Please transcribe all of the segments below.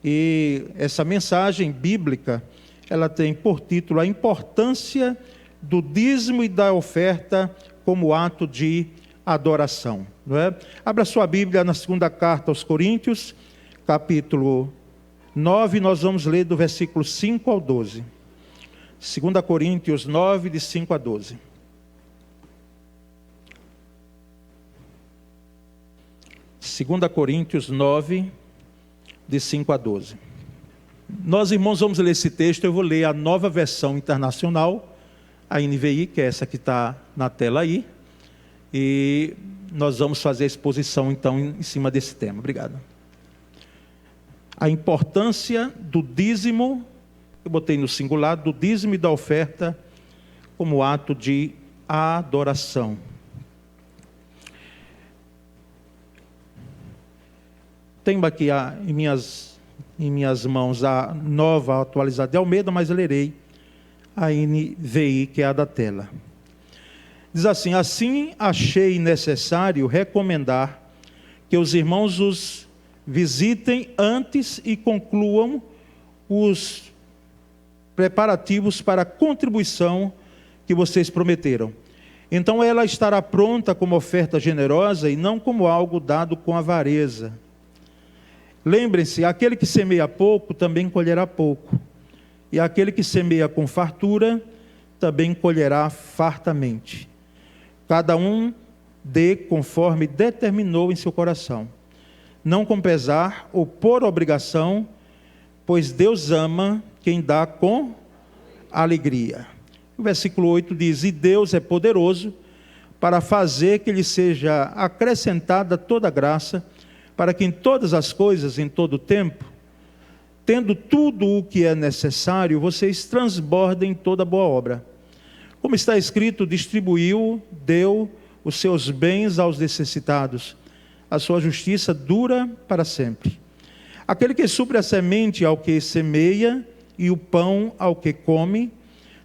E essa mensagem bíblica, ela tem por título a importância do dízimo e da oferta como ato de adoração. Não é? Abra sua Bíblia na segunda carta aos Coríntios, capítulo 9, nós vamos ler do versículo 5 ao 12. 2 Coríntios 9, de 5 a 12. Segunda Coríntios 9, de 5 a 12. Nós, irmãos, vamos ler esse texto. Eu vou ler a Nova Versão Internacional, a NVI, que é essa que está na tela aí. E nós vamos fazer a exposição, então, em cima desse tema. Obrigado. A importância do dízimo, eu botei no singular, do dízimo e da oferta como ato de adoração. Tenho aqui em minhas mãos a nova atualizada de Almeida, mas eu lerei a NVI, que é a da tela. Diz assim: assim achei necessário recomendar que os irmãos os visitem antes e concluam os preparativos para a contribuição que vocês prometeram. Então ela estará pronta como oferta generosa e não como algo dado com avareza. Lembrem-se, aquele que semeia pouco também colherá pouco, e aquele que semeia com fartura também colherá fartamente. Cada um dê conforme determinou em seu coração, não com pesar ou por obrigação, pois Deus ama quem dá com alegria. O versículo 8 diz: e Deus é poderoso para fazer que lhe seja acrescentada toda graça, para que em todas as coisas, em todo o tempo, tendo tudo o que é necessário, vocês transbordem toda boa obra. Como está escrito, distribuiu, deu os seus bens aos necessitados. A sua justiça dura para sempre. Aquele que supre a semente ao que semeia e o pão ao que come,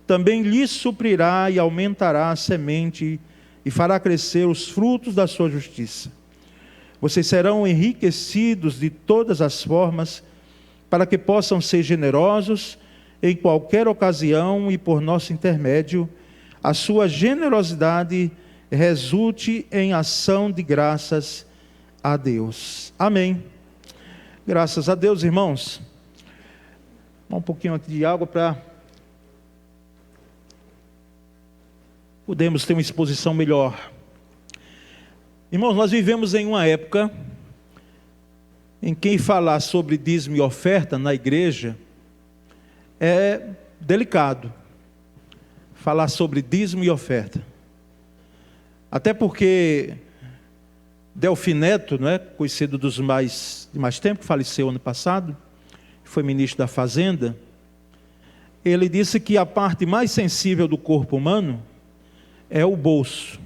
também lhe suprirá e aumentará a semente e fará crescer os frutos da sua justiça. Vocês serão enriquecidos de todas as formas, para que possam ser generosos em qualquer ocasião e por nosso intermédio, a sua generosidade resulte em ação de graças a Deus. Amém. Graças a Deus, irmãos. Um pouquinho de água para podermos ter uma exposição melhor. Irmãos, nós vivemos em uma época em que falar sobre dízimo e oferta na igreja é delicado. Falar sobre dízimo e oferta. Até porque Delfim Neto, não é, conhecido de mais tempo, que faleceu ano passado, foi ministro da Fazenda, ele disse que a parte mais sensível do corpo humano é o bolso.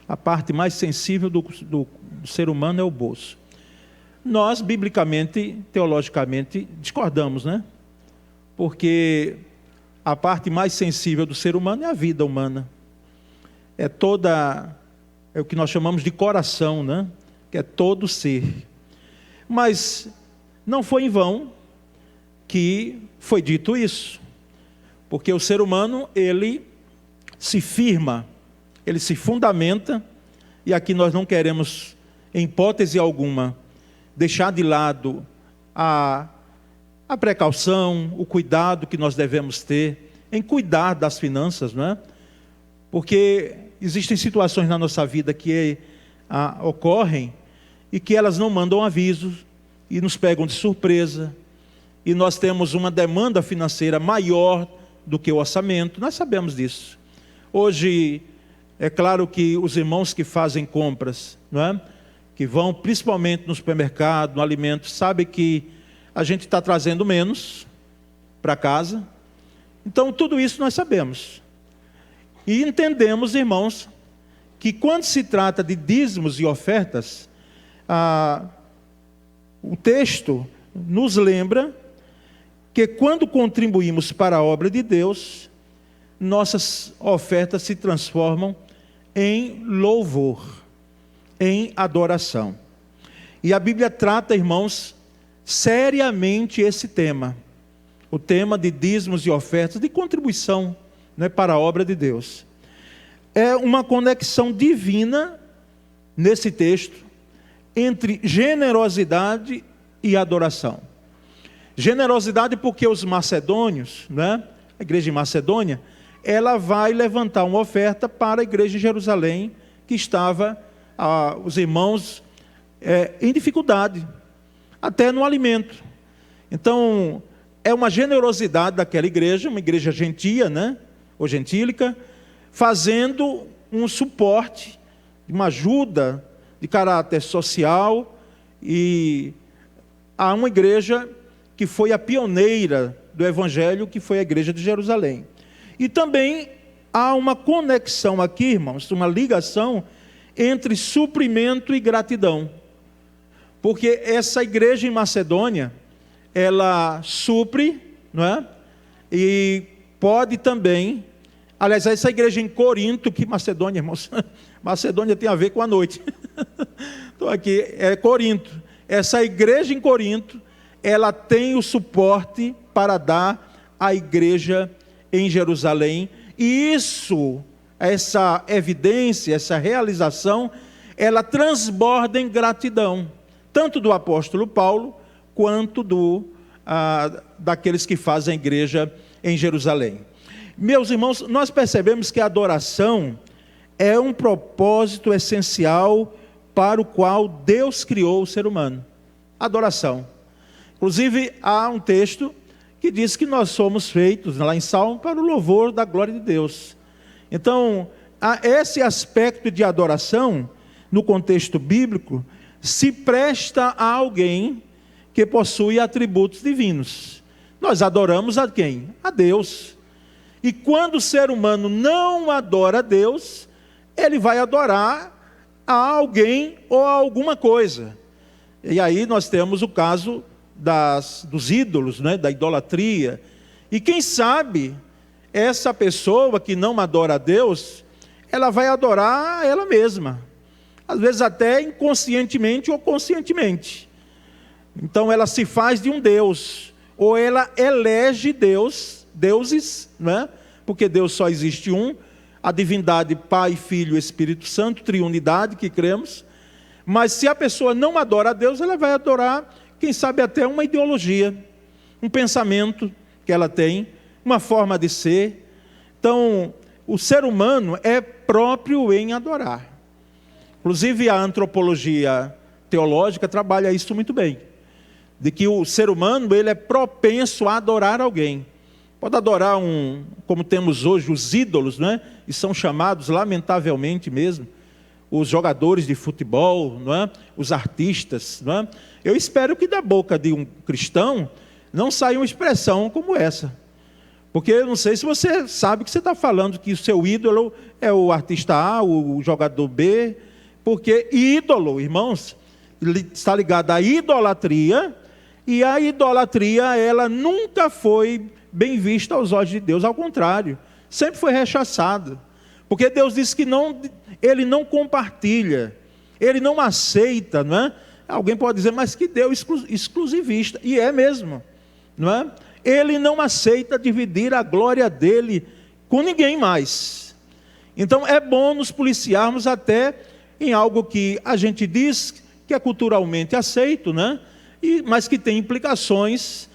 A parte mais sensível do ser humano é o bolso. Nós, biblicamente, teologicamente, discordamos, né? Porque a parte mais sensível do ser humano é a vida humana. É o que nós chamamos de coração, né? Que é todo ser. Mas não foi em vão que foi dito isso. Porque o ser humano, ele se firma, ele se fundamenta, e aqui nós não queremos, em hipótese alguma, deixar de lado a precaução, o cuidado que nós devemos ter em cuidar das finanças, não é? Porque existem situações na nossa vida que ocorrem e que elas não mandam avisos e nos pegam de surpresa, e nós temos uma demanda financeira maior do que o orçamento. Nós sabemos disso. Hoje, é claro que os irmãos que fazem compras, não é? Que vão principalmente no supermercado, no alimento, sabem que a gente está trazendo menos para casa. Então, tudo isso nós sabemos. E entendemos, irmãos, que quando se trata de dízimos e ofertas, o texto nos lembra que quando contribuímos para a obra de Deus, nossas ofertas se transformam em louvor, em adoração. E a Bíblia trata, irmãos, seriamente esse tema, o tema de dízimos e ofertas, de contribuição, né, para a obra de Deus. É uma conexão divina nesse texto entre generosidade e adoração. Generosidade porque os macedônios, né, a igreja de Macedônia, ela vai levantar uma oferta para a igreja de Jerusalém, que estava, os irmãos, em dificuldade, até no alimento. Então, é uma generosidade daquela igreja, uma igreja gentia, né, ou gentílica, fazendo um suporte, uma ajuda de caráter social, e a uma igreja que foi a pioneira do Evangelho, que foi a igreja de Jerusalém. E também há uma conexão aqui, irmãos, uma ligação entre suprimento e gratidão. Porque essa igreja em Macedônia, ela supre, não é? E pode também, aliás, essa igreja em Corinto, que Macedônia, irmãos, Macedônia tem a ver com a noite. Então aqui é Corinto. Essa igreja em Corinto, ela tem o suporte para dar à igreja em Jerusalém. E isso, essa evidência, essa realização, ela transborda em gratidão, tanto do apóstolo Paulo, quanto daqueles que fazem a igreja em Jerusalém. Meus irmãos, nós percebemos que a adoração é um propósito essencial para o qual Deus criou o ser humano. Adoração. Inclusive, há um texto que diz que nós somos feitos, lá em Salmo, para o louvor da glória de Deus. Então, esse aspecto de adoração, no contexto bíblico, se presta a alguém que possui atributos divinos. Nós adoramos a quem? A Deus. E quando o ser humano não adora a Deus, ele vai adorar a alguém ou a alguma coisa. E aí nós temos o caso dos ídolos, né, da idolatria. E quem sabe, essa pessoa que não adora a Deus, ela vai adorar ela mesma. Às vezes até inconscientemente ou conscientemente. Então ela se faz de um Deus, ou ela elege deuses, né? Porque Deus só existe um, a divindade Pai, Filho e Espírito Santo, triunidade que cremos. Mas se a pessoa não adora a Deus, ela vai adorar, quem sabe até uma ideologia, um pensamento que ela tem, uma forma de ser. Então, o ser humano é próprio em adorar. Inclusive a antropologia teológica trabalha isso muito bem, de que o ser humano ele é propenso a adorar alguém. Pode adorar como temos hoje os ídolos, né? E são chamados, lamentavelmente mesmo, os jogadores de futebol, não é? Os artistas. Não é? Eu espero que da boca de um cristão não saia uma expressão como essa. Porque eu não sei se você sabe que você está falando que o seu ídolo é o artista A, o jogador B, porque ídolo, irmãos, está ligado à idolatria, e a idolatria, ela nunca foi bem vista aos olhos de Deus, ao contrário, sempre foi rechaçada, porque Deus disse que Ele não compartilha, Ele não aceita, não é? Alguém pode dizer, mas que Deus exclusivista, e é mesmo, não é? Ele não aceita dividir a glória dele com ninguém mais. Então é bom nos policiarmos até em algo que a gente diz que é culturalmente aceito, né? Mas que tem implicações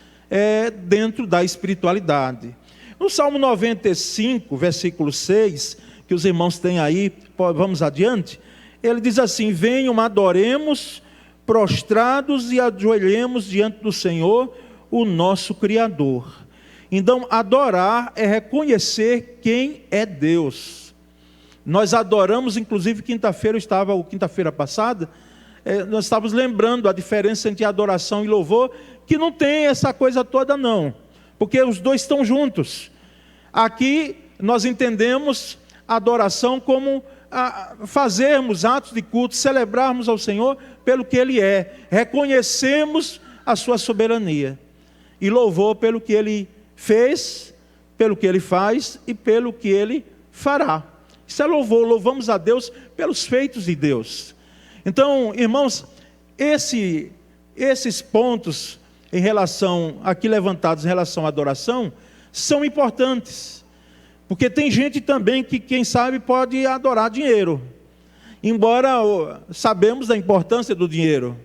dentro da espiritualidade. No Salmo 95, versículo 6, que os irmãos têm aí, vamos adiante, ele diz assim: venham, adoremos, prostrados e ajoelhemos diante do Senhor, o nosso Criador. Então, adorar é reconhecer quem é Deus. Nós adoramos, inclusive quinta-feira passada, nós estávamos lembrando a diferença entre adoração e louvor, que não tem essa coisa toda não, porque os dois estão juntos. Aqui nós entendemos a adoração como fazermos atos de culto, celebrarmos ao Senhor pelo que Ele é, reconhecemos a sua soberania, e louvor pelo que Ele fez, pelo que Ele faz e pelo que Ele fará. Isso é louvor, louvamos a Deus pelos feitos de Deus. Então, irmãos, esse esses pontos em relação, aqui levantados em relação à adoração, são importantes. Porque tem gente também que, quem sabe, pode adorar dinheiro. Embora sabemos da importância do dinheiro,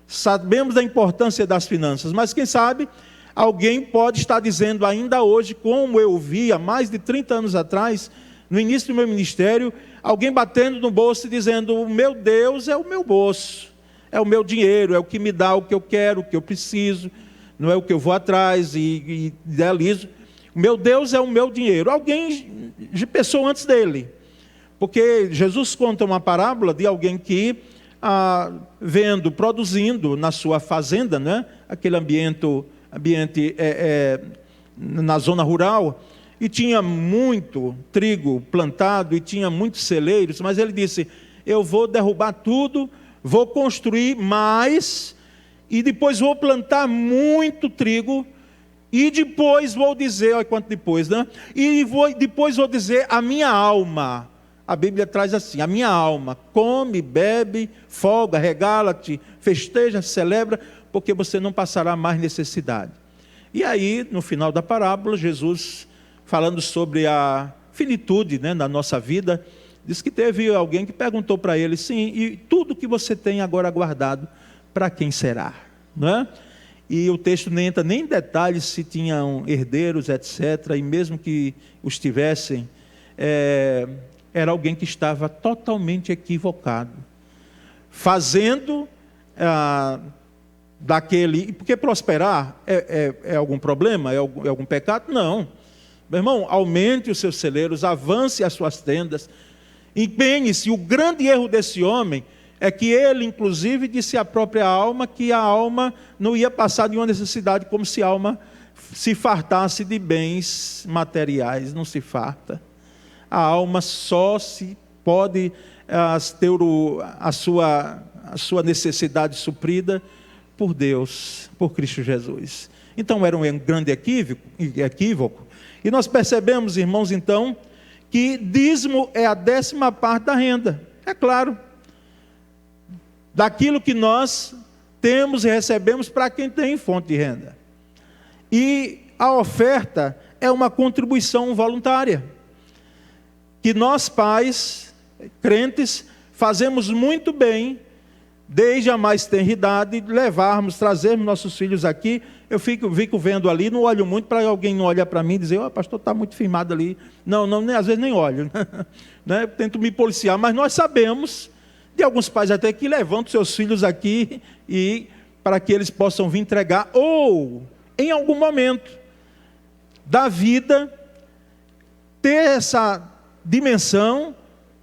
sabemos da importância das finanças, mas quem sabe alguém pode estar dizendo ainda hoje, como eu vi há mais de 30 anos atrás, no início do meu ministério, alguém batendo no bolso e dizendo: o meu Deus é o meu bolso, é o meu dinheiro, é o que me dá o que eu quero, o que eu preciso, não é o que eu vou atrás e idealizo. O meu Deus é o meu dinheiro. Alguém pensou antes dele, porque Jesus conta uma parábola de alguém que, produzindo na sua fazenda, né, aquele ambiente na zona rural, e tinha muito trigo plantado, e tinha muitos celeiros, mas ele disse: eu vou derrubar tudo, vou construir mais, e depois vou plantar muito trigo, e depois vou dizer, olha quanto depois, né? Depois vou dizer a minha alma. A Bíblia traz assim: a minha alma, come, bebe, folga, regala-te, festeja, celebra, porque você não passará mais necessidade. E aí, no final da parábola, Jesus, falando sobre a finitude, né, na nossa vida, diz que teve alguém que perguntou para ele: sim, e tudo que você tem agora guardado, para quem será? Não é? E o texto nem entra nem em detalhes se tinham herdeiros, etc. E mesmo que os tivessem, era alguém que estava totalmente equivocado, fazendo daquele... Porque prosperar é algum problema? É algum pecado? Não. Meu irmão, aumente os seus celeiros, avance as suas tendas, empenhe-se. O grande erro desse homem é que ele, inclusive, disse à própria alma que a alma não ia passar de uma necessidade, como se a alma se fartasse de bens materiais. Não se farta. A alma só se pode ter a sua necessidade suprida por Deus, por Cristo Jesus. Então era um grande equívoco. E nós percebemos, irmãos, então, que dízimo é a 10ª parte da renda. É claro, daquilo que nós temos e recebemos para quem tem fonte de renda. E a oferta é uma contribuição voluntária, que nós pais, crentes, fazemos muito bem, desde a mais tenra idade, trazermos nossos filhos aqui. Eu fico vendo ali, não olho muito para alguém não olhar para mim e dizer: pastor, está muito firmado ali. Não, às vezes nem olho, né? Tento me policiar, mas nós sabemos de alguns pais até que levantam seus filhos aqui e para que eles possam vir entregar, ou em algum momento da vida ter essa dimensão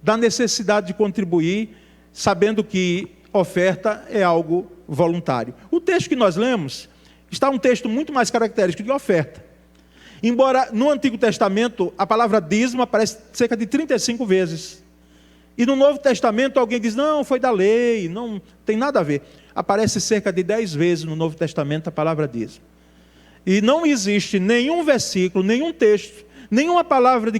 da necessidade de contribuir, sabendo que oferta é algo voluntário. O texto que nós lemos está um texto muito mais característico de oferta. Embora no Antigo Testamento a palavra dízimo aparece cerca de 35 vezes. E no Novo Testamento alguém diz: não, foi da lei, não tem nada a ver. Aparece cerca de 10 vezes no Novo Testamento a palavra dízimo. E não existe nenhum versículo, nenhum texto, nenhuma palavra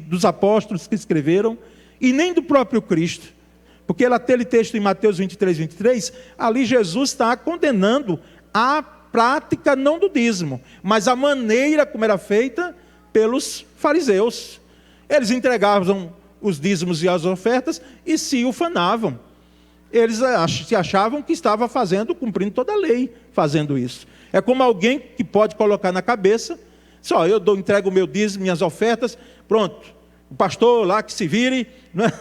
dos apóstolos que escreveram, e nem do próprio Cristo. Porque aquele texto em Mateus 23, ali Jesus está condenando a prática não do dízimo, mas a maneira como era feita pelos fariseus. Eles entregavam os dízimos e as ofertas e se ufanavam. Eles se achavam que estava cumprindo toda a lei, fazendo isso. É como alguém que pode colocar na cabeça: só eu entrego o meu dízimo, minhas ofertas, pronto. O pastor lá que se vire, né?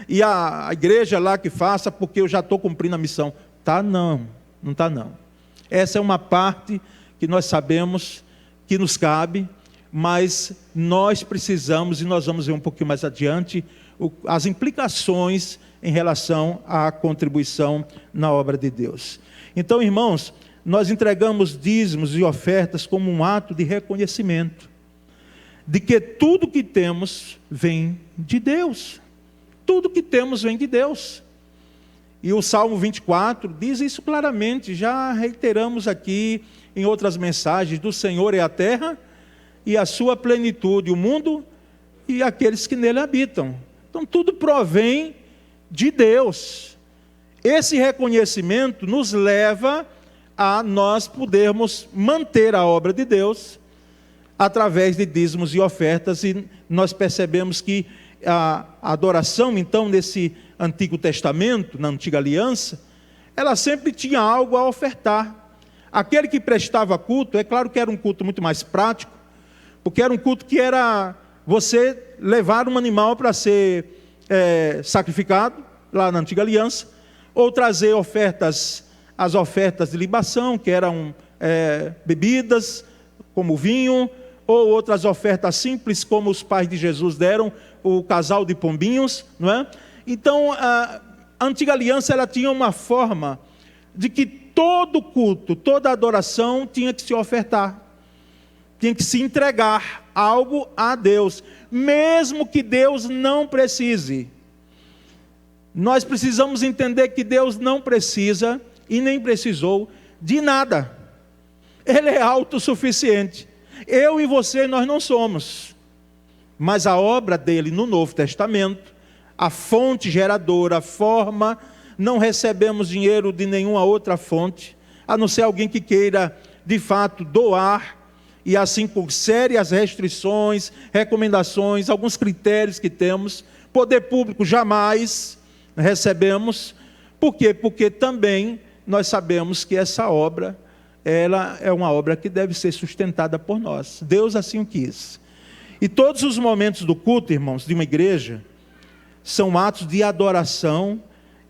E a igreja lá que faça, porque eu já estou cumprindo a missão. Não está não. Essa é uma parte que nós sabemos que nos cabe, mas nós precisamos, e nós vamos ver um pouquinho mais adiante, as implicações em relação à contribuição na obra de Deus. Então, irmãos, nós entregamos dízimos e ofertas como um ato de reconhecimento de que tudo que temos vem de Deus. Tudo que temos vem de Deus. E o Salmo 24 diz isso claramente, já reiteramos aqui em outras mensagens: do Senhor é a terra e a sua plenitude, o mundo e aqueles que nele habitam. Então tudo provém de Deus. Esse reconhecimento nos leva a nós podermos manter a obra de Deus através de dízimos e ofertas, e nós percebemos que a adoração, então, nesse Antigo Testamento, na Antiga Aliança, ela sempre tinha algo a ofertar. Aquele que prestava culto, é claro que era um culto muito mais prático, porque era um culto que era você levar um animal para ser sacrificado, lá na Antiga Aliança, ou trazer ofertas, as ofertas de libação, que eram bebidas, como vinho, ou outras ofertas simples, como os pais de Jesus deram, o casal de pombinhos, não é? Então, a Antiga Aliança, ela tinha uma forma de que todo culto, toda adoração tinha que se ofertar, tinha que se entregar algo a Deus, mesmo que Deus não precise. Nós precisamos entender que Deus não precisa e nem precisou de nada. Ele é autossuficiente. Eu e você, nós não somos. Mas a obra dele no Novo Testamento, a fonte geradora, a forma, não recebemos dinheiro de nenhuma outra fonte, a não ser alguém que queira, de fato, doar, e assim por sérias restrições, recomendações, alguns critérios que temos. Poder público jamais recebemos. Por quê? Porque também nós sabemos que essa obra, ela é uma obra que deve ser sustentada por nós. Deus assim o quis. E todos os momentos do culto, irmãos, de uma igreja, são atos de adoração,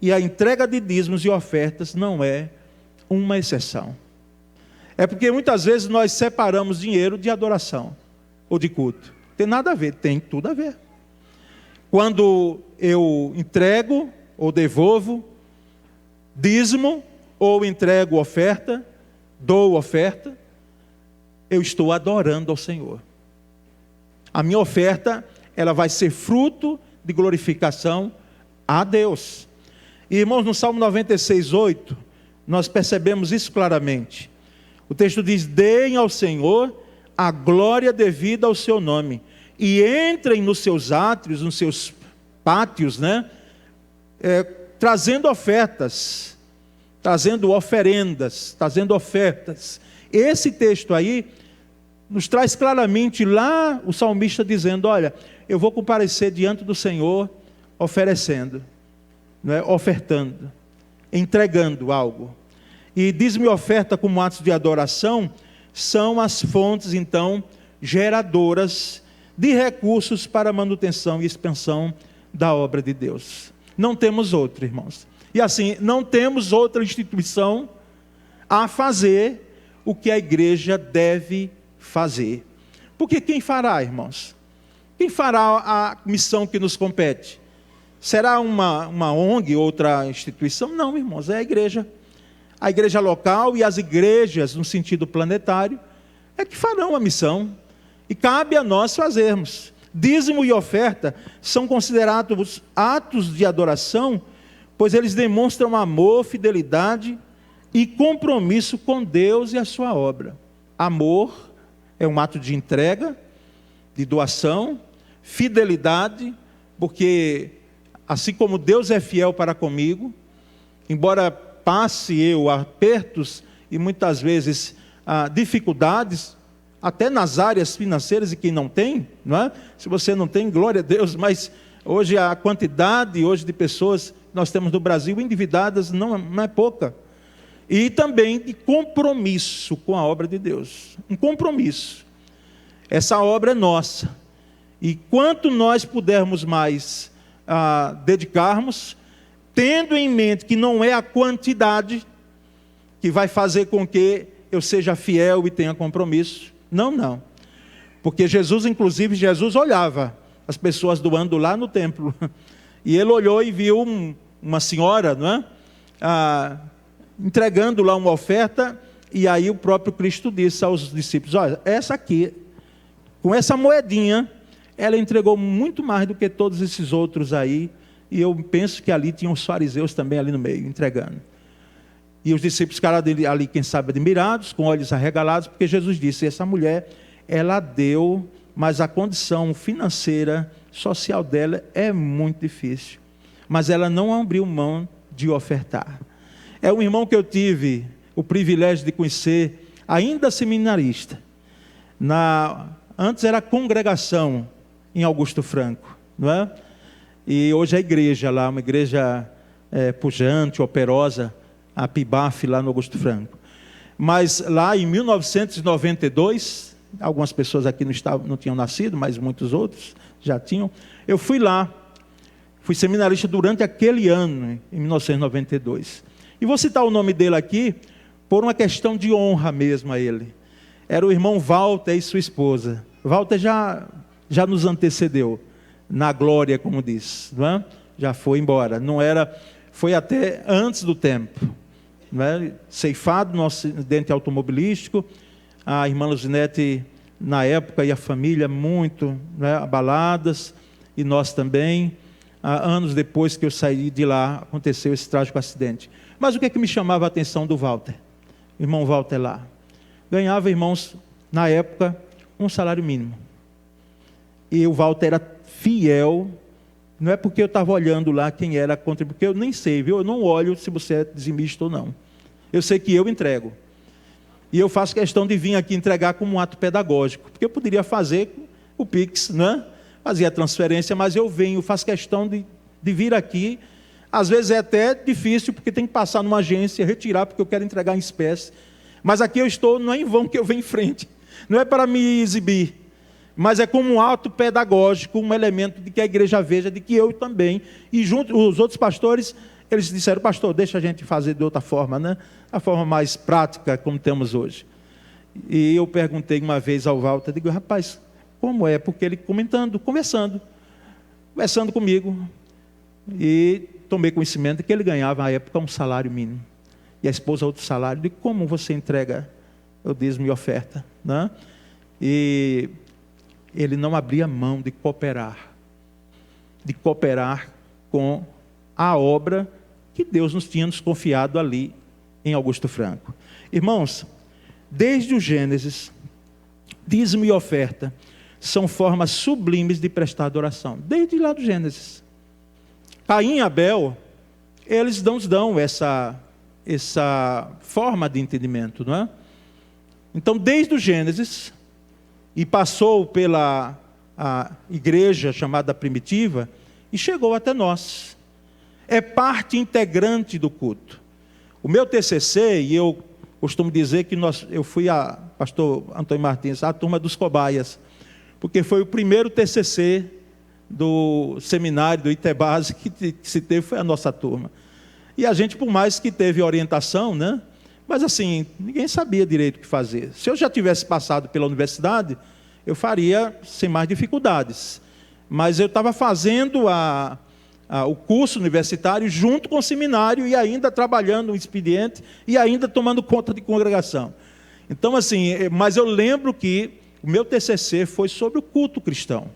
e a entrega de dízimos e ofertas não é uma exceção. É porque muitas vezes nós separamos dinheiro de adoração ou de culto. Tem nada a ver, tem tudo a ver. Quando eu entrego ou devolvo dízimo, ou entrego oferta, dou oferta, eu estou adorando ao Senhor. A minha oferta, ela vai ser fruto de glorificação a Deus. E, irmãos, no Salmo 96:8, nós percebemos isso claramente. O texto diz: deem ao Senhor a glória devida ao seu nome, e entrem nos seus átrios, nos seus pátios, trazendo ofertas, trazendo oferendas, trazendo ofertas. Esse texto aí nos traz claramente lá o salmista dizendo: olha, eu vou comparecer diante do Senhor oferecendo, ofertando, entregando algo. E dízimo e oferta como atos de adoração são as fontes, então, geradoras de recursos para a manutenção e expansão da obra de Deus. Não temos outra, irmãos. E assim, não temos outra instituição a fazer o que a igreja deve fazer. Porque quem fará, irmãos? Quem fará a missão que nos compete? Será uma ONG, outra instituição? Não, irmãos, é a igreja. A igreja local e as igrejas, no sentido planetário, é que farão a missão. E cabe a nós fazermos. Dízimo e oferta são considerados atos de adoração, pois eles demonstram amor, fidelidade e compromisso com Deus e a sua obra. Amor é um ato de entrega, de doação, fidelidade, porque assim como Deus é fiel para comigo, embora passe eu apertos e muitas vezes dificuldades, até nas áreas financeiras, e quem não tem, não é? Se você não tem, glória a Deus, mas hoje a quantidade de pessoas que nós temos no Brasil endividadas não é pouca. E também de compromisso com a obra de Deus. Um compromisso. Essa obra é nossa. E quanto nós pudermos mais dedicarmos, tendo em mente que não é a quantidade que vai fazer com que eu seja fiel e tenha compromisso. Não. Porque Jesus olhava as pessoas doando lá no templo. E ele olhou e viu uma senhora, entregando lá uma oferta. E aí o próprio Cristo disse aos discípulos: olha, essa aqui, com essa moedinha, ela entregou muito mais do que todos esses outros aí. E eu penso que ali tinham os fariseus também ali no meio, entregando. E os discípulos ficaram ali, quem sabe, admirados, com olhos arregalados, porque Jesus disse: essa mulher, ela deu, mas a condição financeira, social dela é muito difícil. Mas ela não abriu mão de ofertar. É um irmão que eu tive o privilégio de conhecer, ainda seminarista, antes era congregação em Augusto Franco, não é? E hoje é a igreja lá, uma igreja pujante, operosa, a PIBAF lá no Augusto Franco. Mas lá em 1992, algumas pessoas aqui não tinham nascido, mas muitos outros já tinham. Eu fui lá, fui seminarista durante aquele ano, em 1992. E vou citar o nome dele aqui, por uma questão de honra mesmo a ele. Era o irmão Walter e sua esposa. Walter já nos antecedeu, na glória, como diz, não é? Já foi embora, foi até antes do tempo. Não é? Ceifado no acidente automobilístico, a irmã Luzinete, na época, e a família muito, né, abaladas, e nós também. Anos depois que eu saí de lá, aconteceu esse trágico acidente. Mas o que é que me chamava a atenção do Walter? O irmão Walter lá. Ganhava, irmãos, na época, um salário mínimo. E o Walter era fiel. Não é porque eu estava olhando lá quem era contribuinte, porque eu nem sei, viu? Eu não olho se você é dizimista ou não. Eu sei que eu entrego. E eu faço questão de vir aqui entregar como um ato pedagógico, porque eu poderia fazer o Pix, né? Fazia a transferência, mas eu faço questão de vir aqui. Às vezes é até difícil, porque tem que passar numa agência, retirar, porque eu quero entregar em espécie. Mas aqui eu estou, não é em vão que eu venho em frente. Não é para me exibir, mas é como um ato pedagógico, um elemento de que a igreja veja, de que eu também, e junto os outros pastores, eles disseram: pastor, deixa a gente fazer de outra forma, né? A forma mais prática, como temos hoje. E eu perguntei uma vez ao Walter, digo: rapaz, como é? Porque ele conversando comigo, e tomei conhecimento de que ele ganhava, na época, um salário mínimo, e a esposa outro salário. De como você entrega o dízimo e oferta, né? E ele não abria mão de cooperar com a obra que Deus nos tinha nos confiado ali em Augusto Franco. Irmãos, desde o Gênesis, dízimo e oferta são formas sublimes de prestar adoração, desde lá do Gênesis. Caim e Abel, eles nos dão essa forma de entendimento, não é? Então, desde o Gênesis, e passou pela a igreja chamada primitiva, e chegou até nós. É parte integrante do culto. O meu TCC, e eu costumo dizer que eu fui pastor Antônio Martins, a turma dos cobaias, porque foi o primeiro TCC do seminário do ITEBASE que se teve, foi a nossa turma. E a gente, por mais que teve orientação, né? Mas assim, ninguém sabia direito o que fazer. Se eu já tivesse passado pela universidade, eu faria sem mais dificuldades. Mas eu estava fazendo o curso universitário junto com o seminário, e ainda trabalhando no expediente, e ainda tomando conta de congregação. Então assim, mas eu lembro que o meu TCC foi sobre o culto cristão.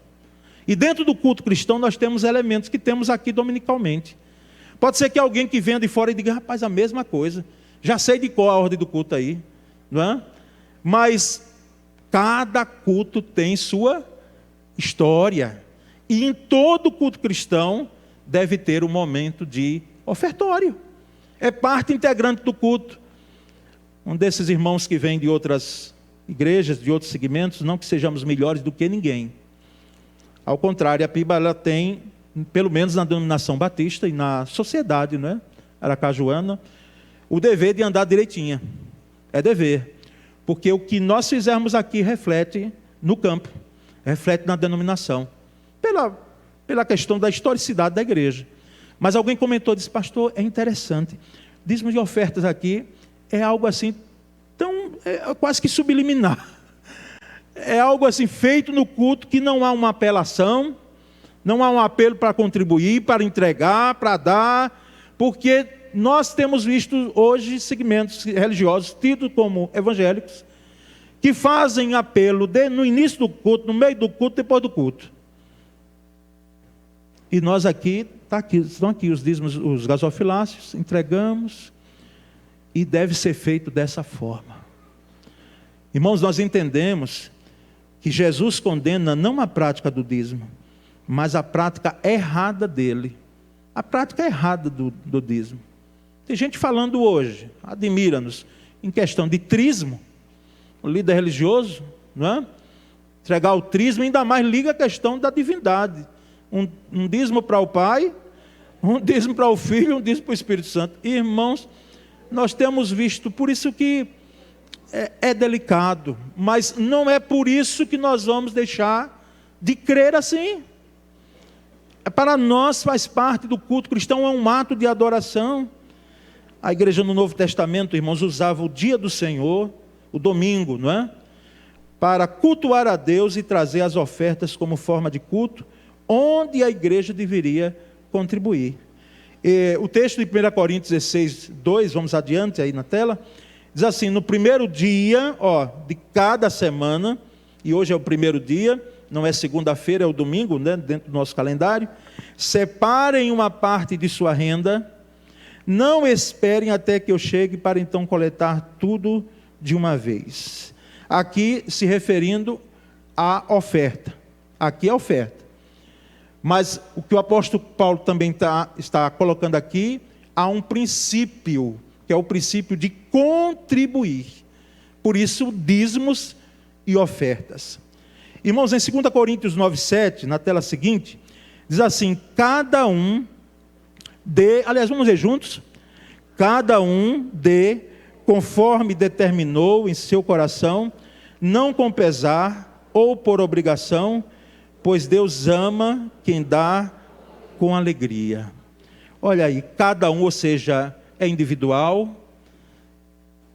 E dentro do culto cristão nós temos elementos que temos aqui dominicalmente. Pode ser que alguém que venha de fora e diga: rapaz, a mesma coisa, já sei de qual a ordem do culto aí, não é? Mas cada culto tem sua história, e em todo culto cristão deve ter um momento de ofertório, é parte integrante do culto. Um desses irmãos que vem de outras igrejas, de outros segmentos, não que sejamos melhores do que ninguém, ao contrário, a PIBA ela tem, pelo menos na denominação batista e na sociedade, não é? Aracajuana, o dever de andar direitinha. É dever. Porque o que nós fizermos aqui reflete no campo, reflete na denominação, pela questão da historicidade da igreja. Mas alguém comentou, disse: pastor, é interessante, dízimo de ofertas aqui é algo assim, quase que subliminar. É algo assim feito no culto, que não há uma apelação, não há um apelo para contribuir, para entregar, para dar, porque nós temos visto hoje segmentos religiosos, tidos como evangélicos, que fazem apelo no início do culto, no meio do culto, depois do culto. E nós estão aqui os dízimos, os gasofiláceos, entregamos, e deve ser feito dessa forma. Irmãos, nós entendemos que Jesus condena não a prática do dízimo, mas a prática errada dele. A prática errada do dízimo. Tem gente falando hoje, admira-nos, em questão de trismo, o líder religioso, não é? Entregar o trismo, ainda mais liga a questão da divindade. Um dízimo para o Pai, um dízimo para o Filho, um dízimo para o Espírito Santo. Irmãos, nós temos visto, por isso que é delicado, mas não é por isso que nós vamos deixar de crer assim. Para nós faz parte do culto cristão, é um ato de adoração. A igreja no Novo Testamento, irmãos, usava o dia do Senhor, o domingo, não é? Para cultuar a Deus e trazer as ofertas como forma de culto, onde a igreja deveria contribuir. O texto de 1 Coríntios 16, 2, vamos adiante aí na tela, diz assim: no primeiro dia, de cada semana, e hoje é o primeiro dia, não é segunda-feira, é o domingo, né, dentro do nosso calendário, separem uma parte de sua renda, não esperem até que eu chegue para então coletar tudo de uma vez. Aqui se referindo à oferta. Aqui é a oferta. Mas o que o apóstolo Paulo também está colocando aqui, há um princípio, que é o princípio de contribuir. Por isso, dízimos e ofertas. Irmãos, em 2 Coríntios 9,7, na tela seguinte, diz assim: cada um dê, aliás, vamos ler juntos? Cada um dê, conforme determinou em seu coração, não com pesar ou por obrigação, pois Deus ama quem dá com alegria. Olha aí, cada um, ou seja, é individual.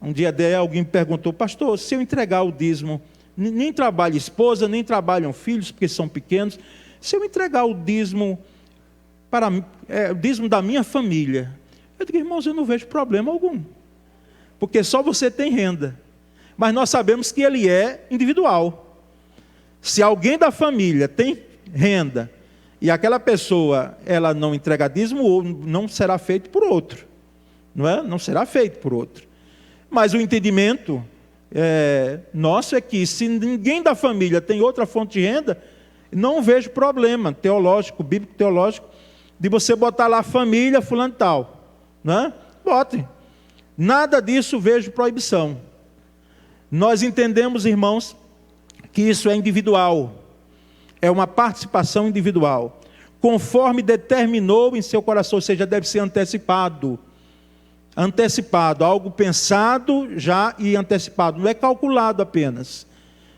Um dia alguém me perguntou: pastor, se eu entregar o dízimo, nem trabalha esposa, nem trabalham filhos, porque são pequenos, se eu entregar o dízimo o dízimo da minha família, eu digo: irmãos, eu não vejo problema algum, porque só você tem renda, mas nós sabemos que ele é individual. Se alguém da família tem renda, e aquela pessoa, ela não entrega dízimo, ou não será feito por outro, não é? Não será feito por outro. Mas o entendimento nosso é que, se ninguém da família tem outra fonte de renda, não vejo problema teológico, bíblico teológico, de você botar lá família fulano tal, não é? Bote. Nada disso vejo proibição. Nós entendemos, irmãos, que isso é individual, é uma participação individual, conforme determinou em seu coração, ou seja, deve ser antecipado, algo pensado já e antecipado, não é calculado apenas,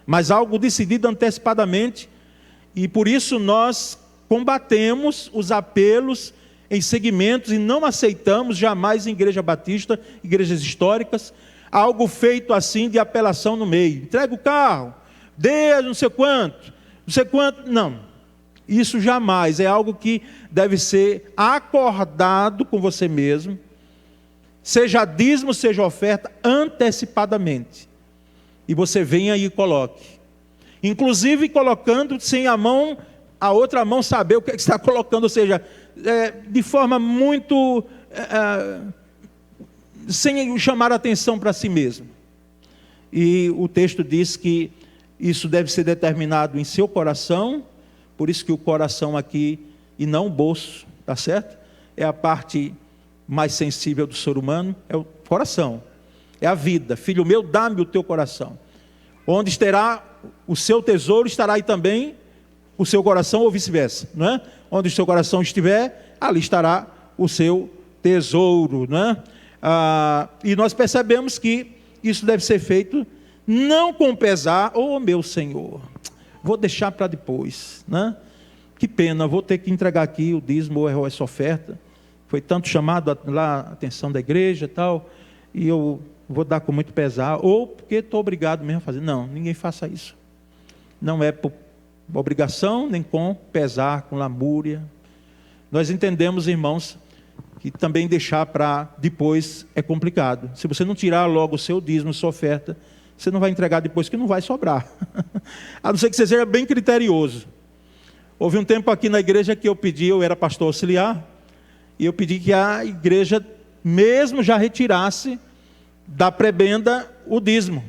mas algo decidido antecipadamente. E por isso nós combatemos os apelos em segmentos e não aceitamos jamais em igreja batista, igrejas históricas, algo feito assim de apelação no meio. Entrega o carro, dê não sei quanto, não. Isso jamais, é algo que deve ser acordado com você mesmo, seja dízimo, seja oferta, antecipadamente. E você venha e coloque. Inclusive colocando sem a outra mão saber o que está colocando, ou seja, de forma muito, sem chamar atenção para si mesmo. E o texto diz que isso deve ser determinado em seu coração, por isso que o coração aqui, e não o bolso, tá certo? É a parte mais sensível do ser humano, é o coração, é a vida. Filho meu, dá-me o teu coração. Onde estará o seu tesouro, estará aí também o seu coração, ou vice-versa, não é? Onde o seu coração estiver, ali estará o seu tesouro, não é? E nós percebemos que isso deve ser feito não com pesar, meu Senhor, vou deixar para depois, né? Que pena, vou ter que entregar aqui o dízimo ou essa oferta, foi tanto chamado lá a atenção da igreja e tal, e eu vou dar com muito pesar, ou porque estou obrigado mesmo a fazer. Não, ninguém faça isso. Não é por obrigação, nem com pesar, com lamúria. Nós entendemos, irmãos, que também deixar para depois é complicado. Se você não tirar logo o seu dízimo, sua oferta, você não vai entregar depois, que não vai sobrar. A não ser que você seja bem criterioso. Houve um tempo aqui na igreja que eu era pastor auxiliar, e eu pedi que a igreja mesmo já retirasse da prebenda o dízimo.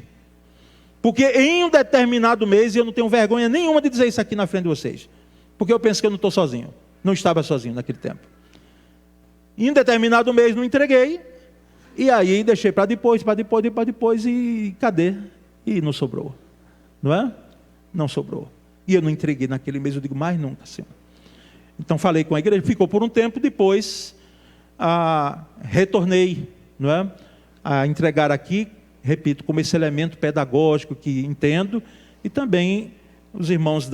Porque em um determinado mês, e eu não tenho vergonha nenhuma de dizer isso aqui na frente de vocês, porque eu penso que eu não estou sozinho, não estava sozinho naquele tempo. Em um determinado mês não entreguei, E aí deixei para depois, e cadê? E não sobrou, não é? Não sobrou. E eu não entreguei naquele mês, eu digo, mais nunca, Senhor. Então falei com a igreja, ficou por um tempo, depois retornei, não é? A entregar aqui, repito, como esse elemento pedagógico que entendo, e também os irmãos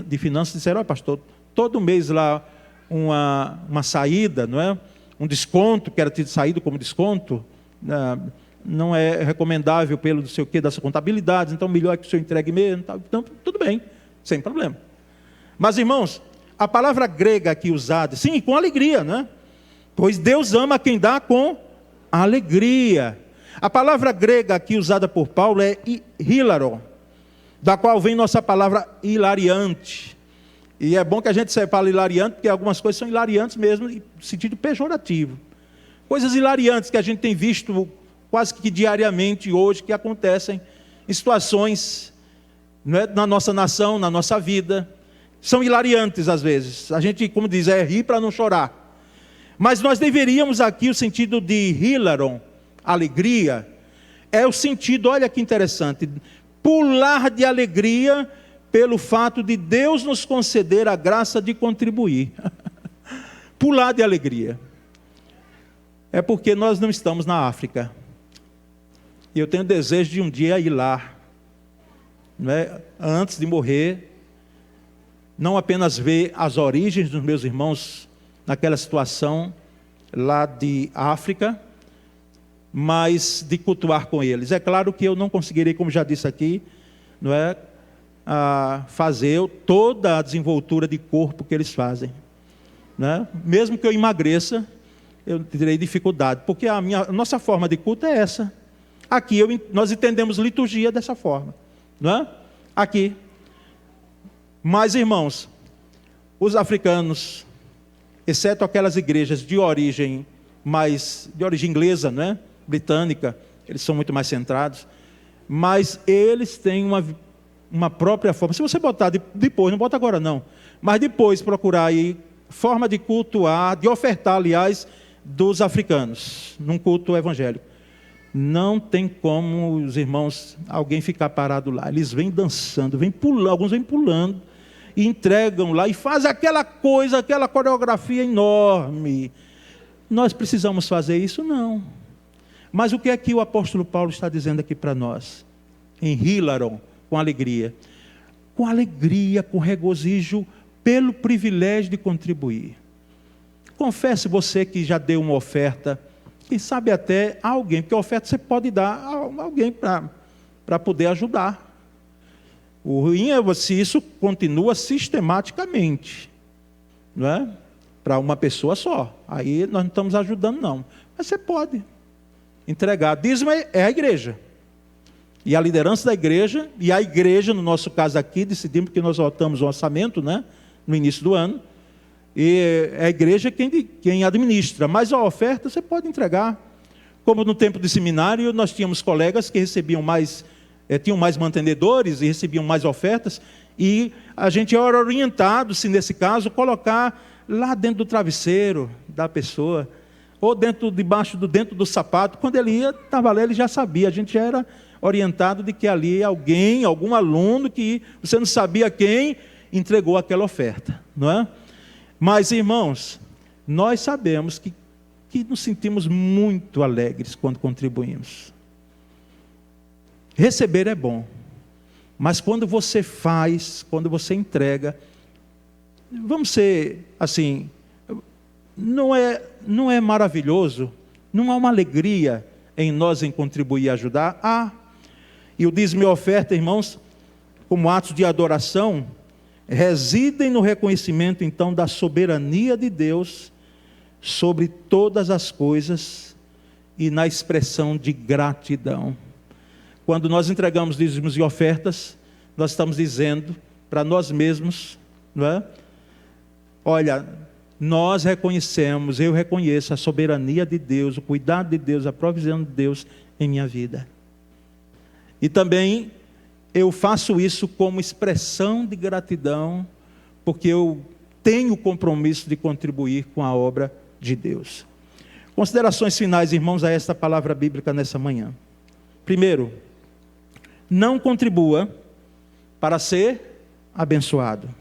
de finanças disseram, pastor, todo mês lá uma saída, não é? Um desconto, que era tido saído como desconto, não é recomendável pelo não sei o que dessa contabilidade, então melhor que o senhor entregue mesmo, então tudo bem, sem problema. Mas irmãos, a palavra grega aqui usada, sim, com alegria, né? Pois Deus ama quem dá com alegria. A palavra grega aqui usada por Paulo é hilaron, da qual vem nossa palavra hilariante. E é bom que a gente separe hilariante, porque algumas coisas são hilariantes mesmo, no sentido pejorativo. Coisas hilariantes que a gente tem visto quase que diariamente hoje, que acontecem em situações, não é, na nossa nação, na nossa vida. São hilariantes às vezes. A gente, como diz, rir para não chorar. Mas nós deveríamos aqui, o sentido de hilaron, alegria, é o sentido, olha que interessante, pular de alegria pelo fato de Deus nos conceder a graça de contribuir. Pular de alegria. É porque nós não estamos na África. E eu tenho desejo de um dia ir lá, não é? Antes de morrer, não apenas ver as origens dos meus irmãos naquela situação lá de África, mas de cultuar com eles. É claro que eu não conseguirei, como já disse aqui, não é, fazer toda a desenvoltura de corpo que eles fazem, né? Mesmo que eu emagreça, eu terei dificuldade, porque a nossa forma de culto é essa. Aqui nós entendemos liturgia dessa forma, não é? Aqui. Mas, irmãos, os africanos, exceto aquelas igrejas de origem inglesa, não é? Britânica, eles são muito mais centrados, mas eles têm uma própria forma. Se você botar depois, não bota agora não, mas depois procurar aí forma de cultuar, de ofertar, aliás, dos africanos, num culto evangélico. Não tem como os irmãos, alguém ficar parado lá. Eles vêm dançando, vêm pulando, alguns vêm pulando, e entregam lá, e fazem aquela coisa, aquela coreografia enorme. Nós precisamos fazer isso? Não. Mas o que é que o apóstolo Paulo está dizendo aqui para nós? Em hilaron, com alegria. Com alegria, com regozijo, pelo privilégio de contribuir. Confesse você que já deu uma oferta, quem sabe até a alguém, porque a oferta você pode dar a alguém para poder ajudar. O ruim é se isso continua sistematicamente, não é? Para uma pessoa só. Aí nós não estamos ajudando não. Mas você pode entregar. Dízimo é a igreja. E a liderança da igreja, e a igreja, no nosso caso aqui, decidimos que nós votamos o orçamento, né? No início do ano. E é a igreja quem administra, mas a oferta você pode entregar. Como no tempo de seminário, nós tínhamos colegas que recebiam mais, tinham mais mantenedores e recebiam mais ofertas, e a gente era orientado, se nesse caso, colocar lá dentro do travesseiro da pessoa, ou dentro do sapato. Quando ele ia, estava lá, ele já sabia, a gente já era orientado de que ali algum aluno que você não sabia quem, entregou aquela oferta, não é? Mas, irmãos, nós sabemos que nos sentimos muito alegres quando contribuímos. Receber é bom, mas quando você faz, quando você entrega, vamos ser assim, não é maravilhoso? Não há uma alegria em nós em contribuir e ajudar? E o dízimo e a oferta, irmãos, como atos de adoração, residem no reconhecimento, então, da soberania de Deus sobre todas as coisas e na expressão de gratidão. Quando nós entregamos dízimos e ofertas, nós estamos dizendo para nós mesmos, não é? Olha, nós reconhecemos, eu reconheço a soberania de Deus, o cuidado de Deus, a provisão de Deus em minha vida. E também eu faço isso como expressão de gratidão, porque eu tenho o compromisso de contribuir com a obra de Deus. Considerações finais, irmãos, a esta palavra bíblica nessa manhã. Primeiro, não contribua para ser abençoado.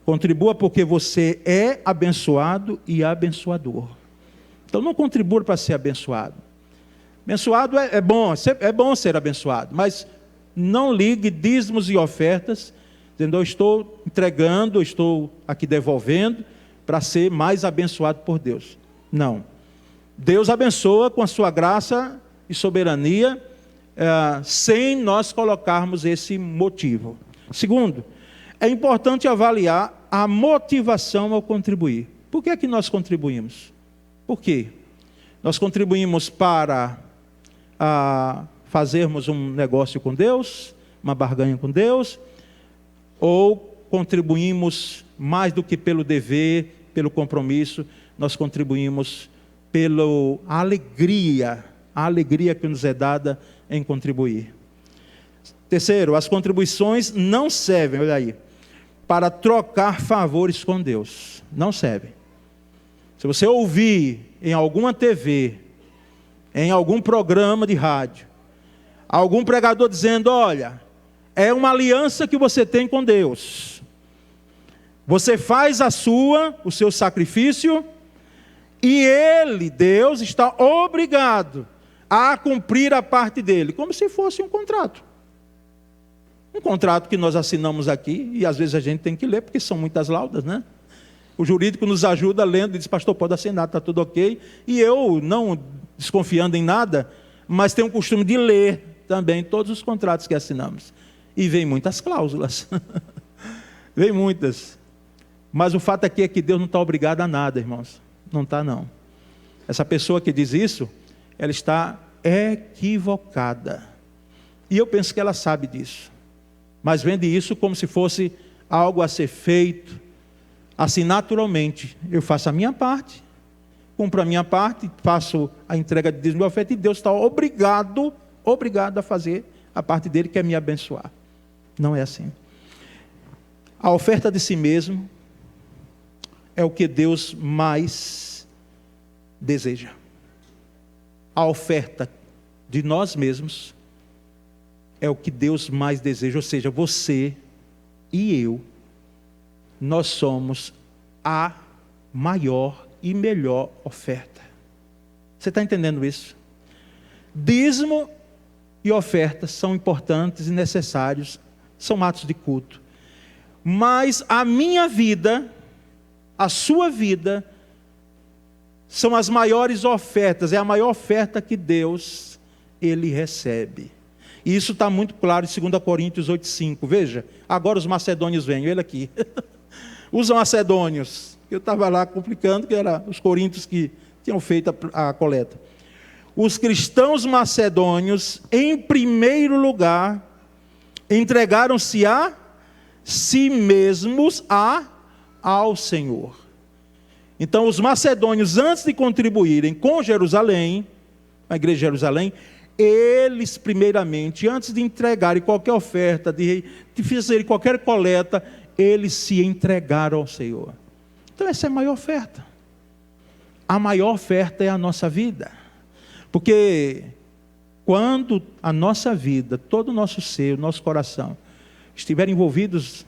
Contribua porque você é abençoado e abençoador. Então não contribua para ser abençoado. Abençoado é bom ser abençoado, mas não ligue dízimos e ofertas, dizendo, eu estou entregando, eu estou aqui devolvendo, para ser mais abençoado por Deus. Não. Deus abençoa com a sua graça e soberania, sem nós colocarmos esse motivo. Segundo, é importante avaliar a motivação ao contribuir. Por que é que nós contribuímos? Por quê? Nós contribuímos para fazermos um negócio com Deus, uma barganha com Deus, ou contribuímos mais do que pelo dever, pelo compromisso, nós contribuímos pela alegria, a alegria que nos é dada em contribuir. Terceiro, as contribuições não servem, olha aí, para trocar favores com Deus. Não servem. Se você ouvir em alguma TV, em algum programa de rádio, algum pregador dizendo, olha, é uma aliança que você tem com Deus. Você faz o seu sacrifício, e Ele, Deus, está obrigado a cumprir a parte dele, como se fosse um contrato. Um contrato que nós assinamos aqui, e às vezes a gente tem que ler, porque são muitas laudas, né? O jurídico nos ajuda lendo e diz, pastor, pode assinar, está tudo ok. E eu, não desconfiando em nada, mas tenho o costume de ler também todos os contratos que assinamos. E vem muitas cláusulas. Vem muitas. Mas o fato aqui é que Deus não está obrigado a nada, irmãos. Não está, não. Essa pessoa que diz isso, ela está equivocada. E eu penso que ela sabe disso. Mas vende isso como se fosse algo a ser feito, assim naturalmente. Eu faço a minha parte, cumpro a minha parte, faço a entrega de dízimo e oferta, e Deus está obrigado a fazer a parte dele, que é me abençoar. Não é assim. A oferta de si mesmo é o que Deus mais deseja. A oferta de nós mesmos é o que Deus mais deseja. Ou seja, você e eu, nós somos a maior e melhor oferta. Você está entendendo isso? Dízimo e oferta são importantes e necessários, são atos de culto. Mas a minha vida, a sua vida, são as maiores ofertas, é a maior oferta que Deus, Ele recebe. E isso está muito claro em 2 Coríntios 8,5. Veja, agora os macedônios vêm, ele aqui. Os macedônios, eu estava lá complicando, que eram os coríntios que tinham feito a coleta. Os cristãos macedônios, em primeiro lugar, entregaram-se a si mesmos ao Senhor. Então, os macedônios, antes de contribuírem com Jerusalém, a igreja de Jerusalém, eles primeiramente, antes de entregarem qualquer oferta, de fazerem qualquer coleta, eles se entregaram ao Senhor. Então essa é a maior oferta. A maior oferta é a nossa vida. Porque quando a nossa vida, todo o nosso ser, o nosso coração, estiverem envolvidos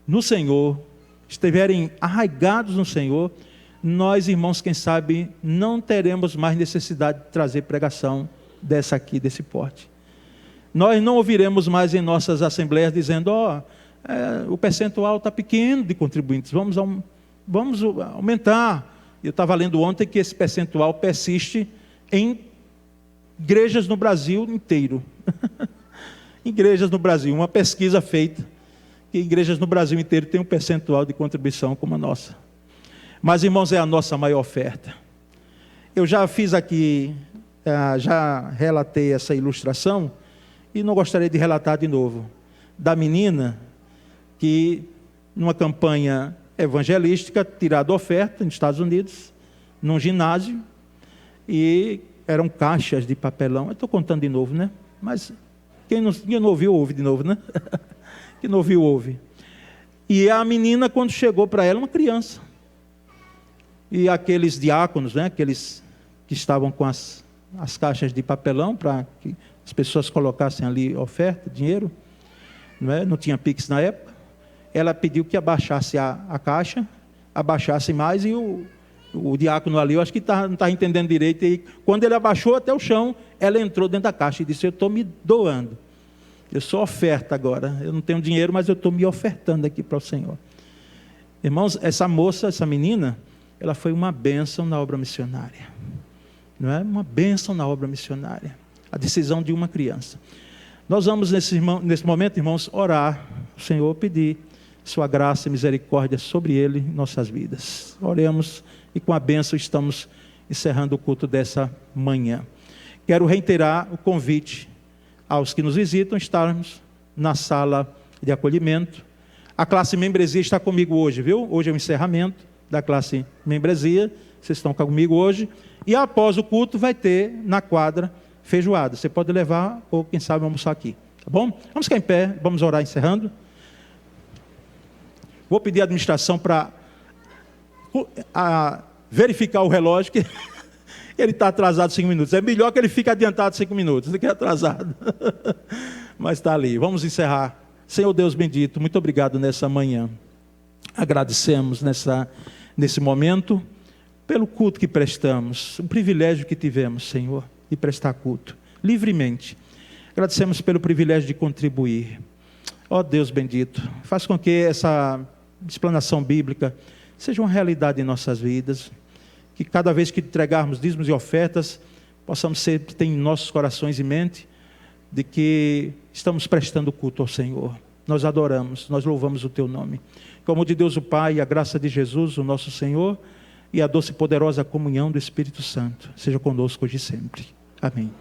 no Senhor, estiverem arraigados no Senhor, nós, irmãos, quem sabe, não teremos mais necessidade de trazer pregação dessa aqui, desse porte. Nós não ouviremos mais em nossas assembleias dizendo, o percentual está pequeno de contribuintes, vamos aumentar. Eu estava lendo ontem que esse percentual persiste em igrejas no Brasil inteiro. Igrejas no Brasil, uma pesquisa feita, que igrejas no Brasil inteiro têm um percentual de contribuição como a nossa. Mas, irmãos, é a nossa maior oferta. Eu já fiz aqui, já relatei essa ilustração, e não gostaria de relatar de novo, da menina que, numa campanha evangelística, tirado oferta nos Estados Unidos, num ginásio, e eram caixas de papelão. Eu estou contando de novo, né? Mas quem não ouviu, ouve de novo, né? Quem não ouviu, ouve. E a menina, quando chegou para ela, uma criança, e aqueles diáconos, né? Aqueles que estavam com as caixas de papelão para que as pessoas colocassem ali oferta, dinheiro, não tinha Pix na época. Ela pediu que abaixasse a caixa, abaixasse mais, e o diácono ali, eu acho que não está entendendo direito, e quando ele abaixou até o chão, ela entrou dentro da caixa e disse: eu estou me doando, eu sou oferta agora, eu não tenho dinheiro, mas eu estou me ofertando aqui para o Senhor. Irmãos, essa moça, essa menina, ela foi uma bênção na obra missionária, não é? Uma bênção na obra missionária, a decisão de uma criança. Nós vamos nesse momento, irmãos, orar ao Senhor, pedir sua graça e misericórdia sobre ele em nossas vidas. Oremos, e com a bênção estamos encerrando o culto dessa manhã. Quero reiterar o convite aos que nos visitam, estarmos na sala de acolhimento. A classe membresia está comigo hoje, viu? Hoje é o encerramento da classe membresia, vocês estão comigo hoje. E após o culto vai ter na quadra feijoada. Você pode levar, ou quem sabe almoçar aqui, tá bom? Vamos ficar em pé, vamos orar encerrando. Vou pedir à administração para verificar o relógio, que ele está atrasado 5 minutos. É melhor que ele fique adiantado 5 minutos do que atrasado. Mas está ali. Vamos encerrar. Senhor Deus bendito, muito obrigado nessa manhã. Agradecemos nesse momento pelo culto que prestamos, o privilégio que tivemos, Senhor, de prestar culto livremente. Agradecemos pelo privilégio de contribuir. Ó Deus bendito, faz com que essa explanação bíblica seja uma realidade em nossas vidas, que cada vez que entregarmos dízimos e ofertas, possamos sempre ter em nossos corações em mente de que estamos prestando culto ao Senhor. Nós adoramos, nós louvamos o Teu nome. Que o amor de Deus o Pai, a graça de Jesus, o nosso Senhor, e a doce e poderosa comunhão do Espírito Santo seja conosco hoje e sempre. Amém.